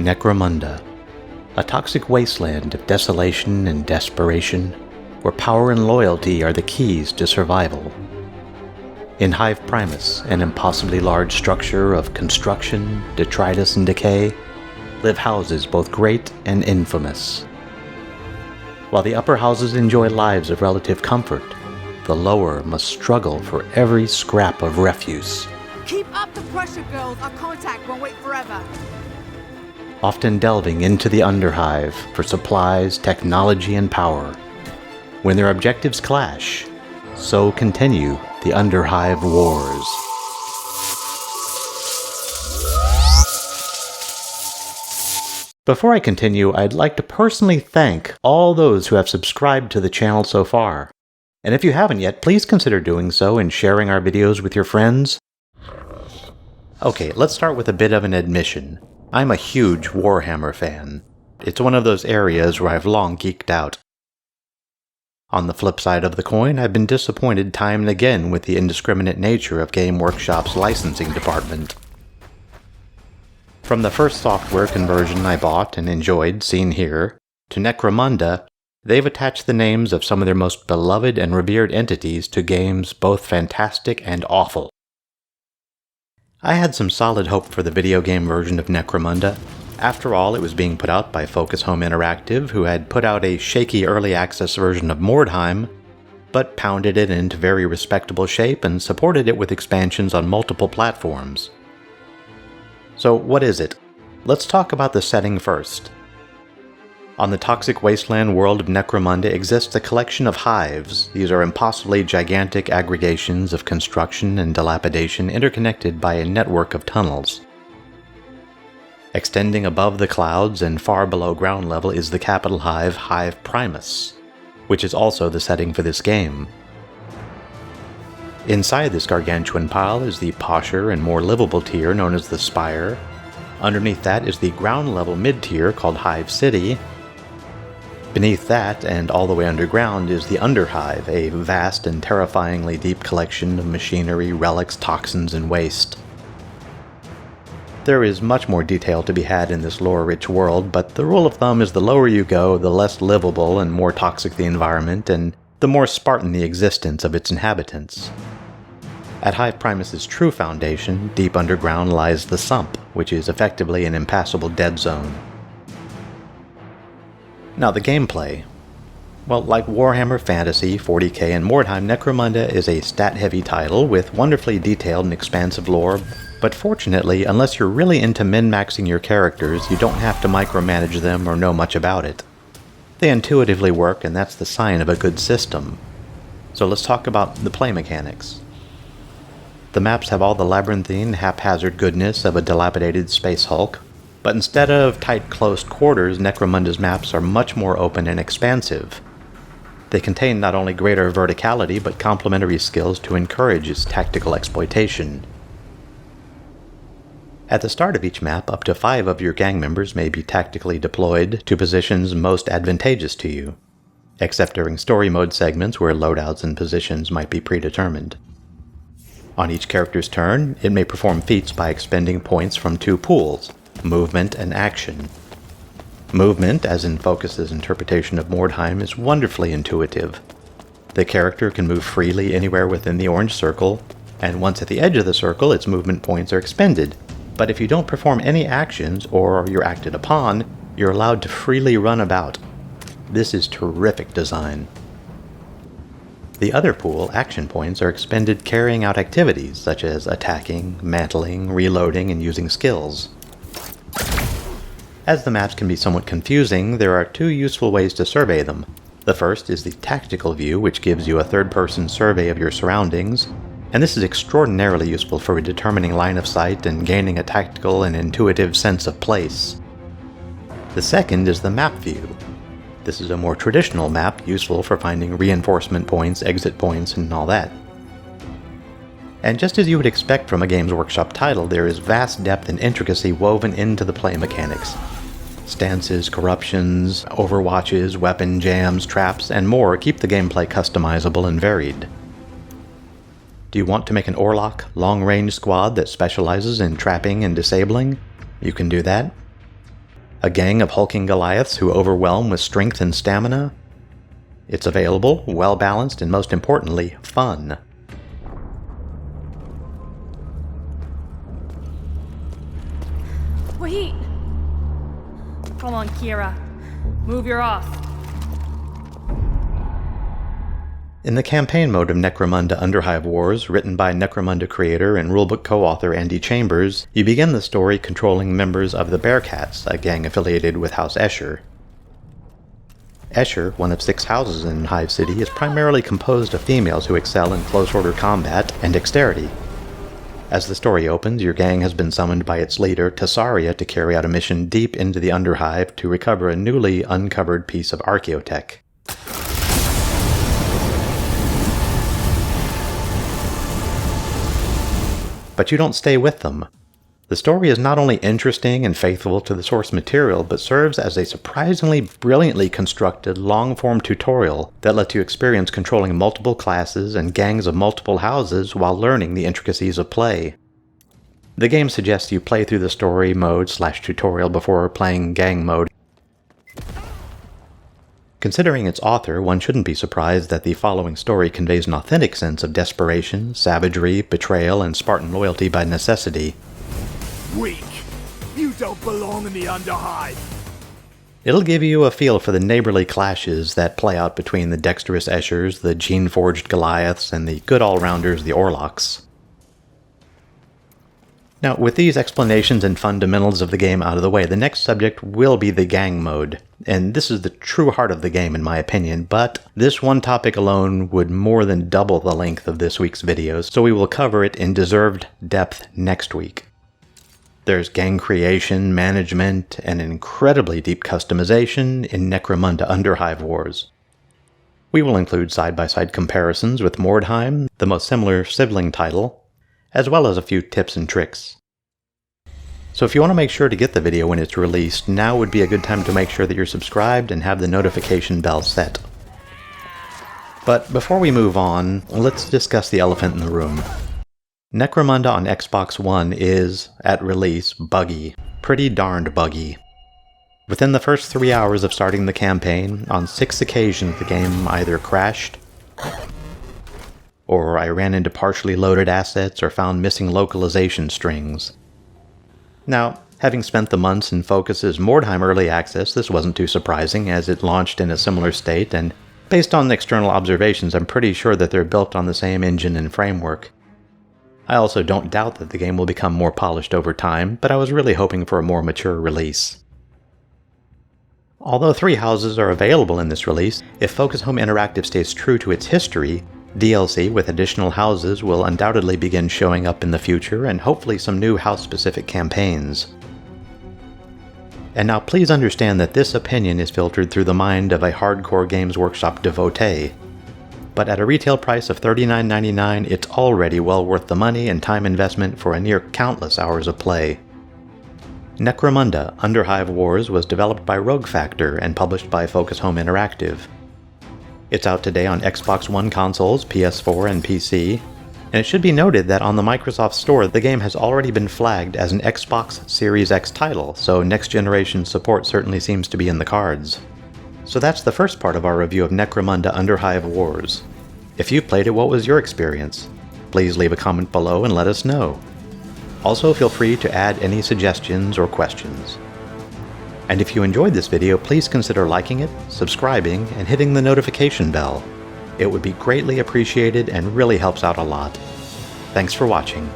Necromunda, a toxic wasteland of desolation and desperation, where power and loyalty are the keys to survival. In Hive Primus, an impossibly large structure of construction, detritus, and decay, live houses both great and infamous. While the upper houses enjoy lives of relative comfort, the lower must struggle for every scrap of refuse. Keep up the pressure, girls. Our contact won't wait forever. Often delving into the Underhive for supplies, technology, and power. When their objectives clash, so continue the Underhive Wars. Before I continue, I'd like to personally thank all those who have subscribed to the channel so far. And if you haven't yet, please consider doing so and sharing our videos with your friends. Okay, let's start with a bit of an admission. I'm a huge Warhammer fan. It's one of those areas where I've long geeked out. On the flip side of the coin, I've been disappointed time and again with the indiscriminate nature of Game Workshop's licensing department. From the first software conversion I bought and enjoyed, seen here, to Necromunda, they've attached the names of some of their most beloved and revered entities to games both fantastic and awful. I had some solid hope for the video game version of Necromunda. After all, it was being put out by Focus Home Interactive, who had put out a shaky early access version of Mordheim, but pounded it into very respectable shape and supported it with expansions on multiple platforms. So what is it? Let's talk about the setting first. On the toxic wasteland world of Necromunda exists a collection of hives. These are impossibly gigantic aggregations of construction and dilapidation interconnected by a network of tunnels. Extending above the clouds and far below ground level is the capital hive, Hive Primus, which is also the setting for this game. Inside this gargantuan pile is the posher and more livable tier known as the Spire. Underneath that is the ground level mid-tier called Hive City. Beneath that, and all the way underground, is the Underhive, a vast and terrifyingly deep collection of machinery, relics, toxins, and waste. There is much more detail to be had in this lore-rich world, but the rule of thumb is the lower you go, the less livable and more toxic the environment, and the more Spartan the existence of its inhabitants. At Hive Primus's true foundation, deep underground, lies the Sump, which is effectively an impassable dead zone. Now the gameplay. Well, like Warhammer Fantasy, 40k, and Mordheim, Necromunda is a stat-heavy title with wonderfully detailed and expansive lore, but fortunately, unless you're really into min-maxing your characters, you don't have to micromanage them or know much about it. They intuitively work, and that's the sign of a good system. So let's talk about the play mechanics. The maps have all the labyrinthine, haphazard goodness of a dilapidated space hulk, but instead of tight, close quarters, Necromunda's maps are much more open and expansive. They contain not only greater verticality, but complementary skills to encourage its tactical exploitation. At the start of each map, up to 5 of your gang members may be tactically deployed to positions most advantageous to you, except during story mode segments where loadouts and positions might be predetermined. On each character's turn, it may perform feats by expending points from 2 pools, movement and action. Movement, as in Focus's interpretation of Mordheim, is wonderfully intuitive. The character can move freely anywhere within the orange circle, and once at the edge of the circle, its movement points are expended. But if you don't perform any actions, or you're acted upon, you're allowed to freely run about. This is terrific design. The other pool, action points, are expended carrying out activities such as attacking, mantling, reloading, and using skills. As the maps can be somewhat confusing, there are 2 useful ways to survey them. The first is the tactical view, which gives you a third-person survey of your surroundings, and this is extraordinarily useful for determining line of sight and gaining a tactical and intuitive sense of place. The second is the map view. This is a more traditional map, useful for finding reinforcement points, exit points, and all that. And just as you would expect from a Games Workshop title, there is vast depth and intricacy woven into the play mechanics. Stances, corruptions, overwatches, weapon jams, traps, and more keep the gameplay customizable and varied. Do you want to make an Orlok, long-range squad that specializes in trapping and disabling? You can do that. A gang of hulking Goliaths who overwhelm with strength and stamina? It's available, well-balanced, and most importantly, fun. Wait! Come on, Kira. Move your ass. In the campaign mode of Necromunda Underhive Wars, written by Necromunda creator and rulebook co-author Andy Chambers, you begin the story controlling members of the Bearcats, a gang affiliated with House Escher. Escher, one of 6 houses in Hive City, is primarily composed of females who excel in close-order combat and dexterity. As the story opens, your gang has been summoned by its leader, Tessaria, to carry out a mission deep into the Underhive to recover a newly uncovered piece of archaeotech. But you don't stay with them. The story is not only interesting and faithful to the source material, but serves as a surprisingly brilliantly constructed long-form tutorial that lets you experience controlling multiple classes and gangs of multiple houses while learning the intricacies of play. The game suggests you play through the story mode/tutorial before playing gang mode. Considering its author, one shouldn't be surprised that the following story conveys an authentic sense of desperation, savagery, betrayal, and Spartan loyalty by necessity. Weak! You don't belong in the Underhive! It'll give you a feel for the neighborly clashes that play out between the dexterous Eschers, the gene-forged Goliaths, and the good all-rounders, the Orlocks. Now, with these explanations and fundamentals of the game out of the way, the next subject will be the gang mode. And this is the true heart of the game in my opinion, but this one topic alone would more than double the length of this week's videos, so we will cover it in deserved depth next week. There's gang creation, management, and incredibly deep customization in Necromunda Underhive Wars. We will include side-by-side comparisons with Mordheim, the most similar sibling title, as well as a few tips and tricks. So if you want to make sure to get the video when it's released, now would be a good time to make sure that you're subscribed and have the notification bell set. But before we move on, let's discuss the elephant in the room. Necromunda on Xbox One is, at release, buggy. Pretty darned buggy. Within the first 3 hours of starting the campaign, on 6 occasions the game either crashed, or I ran into partially loaded assets or found missing localization strings. Now, having spent the months in Focus's Mordheim Early Access, this wasn't too surprising as it launched in a similar state, and based on external observations I'm pretty sure that they're built on the same engine and framework. I also don't doubt that the game will become more polished over time, but I was really hoping for a more mature release. Although 3 houses are available in this release, if Focus Home Interactive stays true to its history, DLC with additional houses will undoubtedly begin showing up in the future, and hopefully some new house-specific campaigns. And now please understand that this opinion is filtered through the mind of a hardcore Games Workshop devotee. But at a retail price of $39.99, it's already well worth the money and time investment for a near countless hours of play. Necromunda Underhive Wars was developed by Rogue Factor and published by Focus Home Interactive. It's out today on Xbox One consoles, PS4, and PC, and it should be noted that on the Microsoft Store the game has already been flagged as an Xbox Series X title, so next-generation support certainly seems to be in the cards. So that's the first part of our review of Necromunda Underhive Wars. If you played it, what was your experience? Please leave a comment below and let us know. Also, feel free to add any suggestions or questions. And if you enjoyed this video, please consider liking it, subscribing, and hitting the notification bell. It would be greatly appreciated and really helps out a lot. Thanks for watching.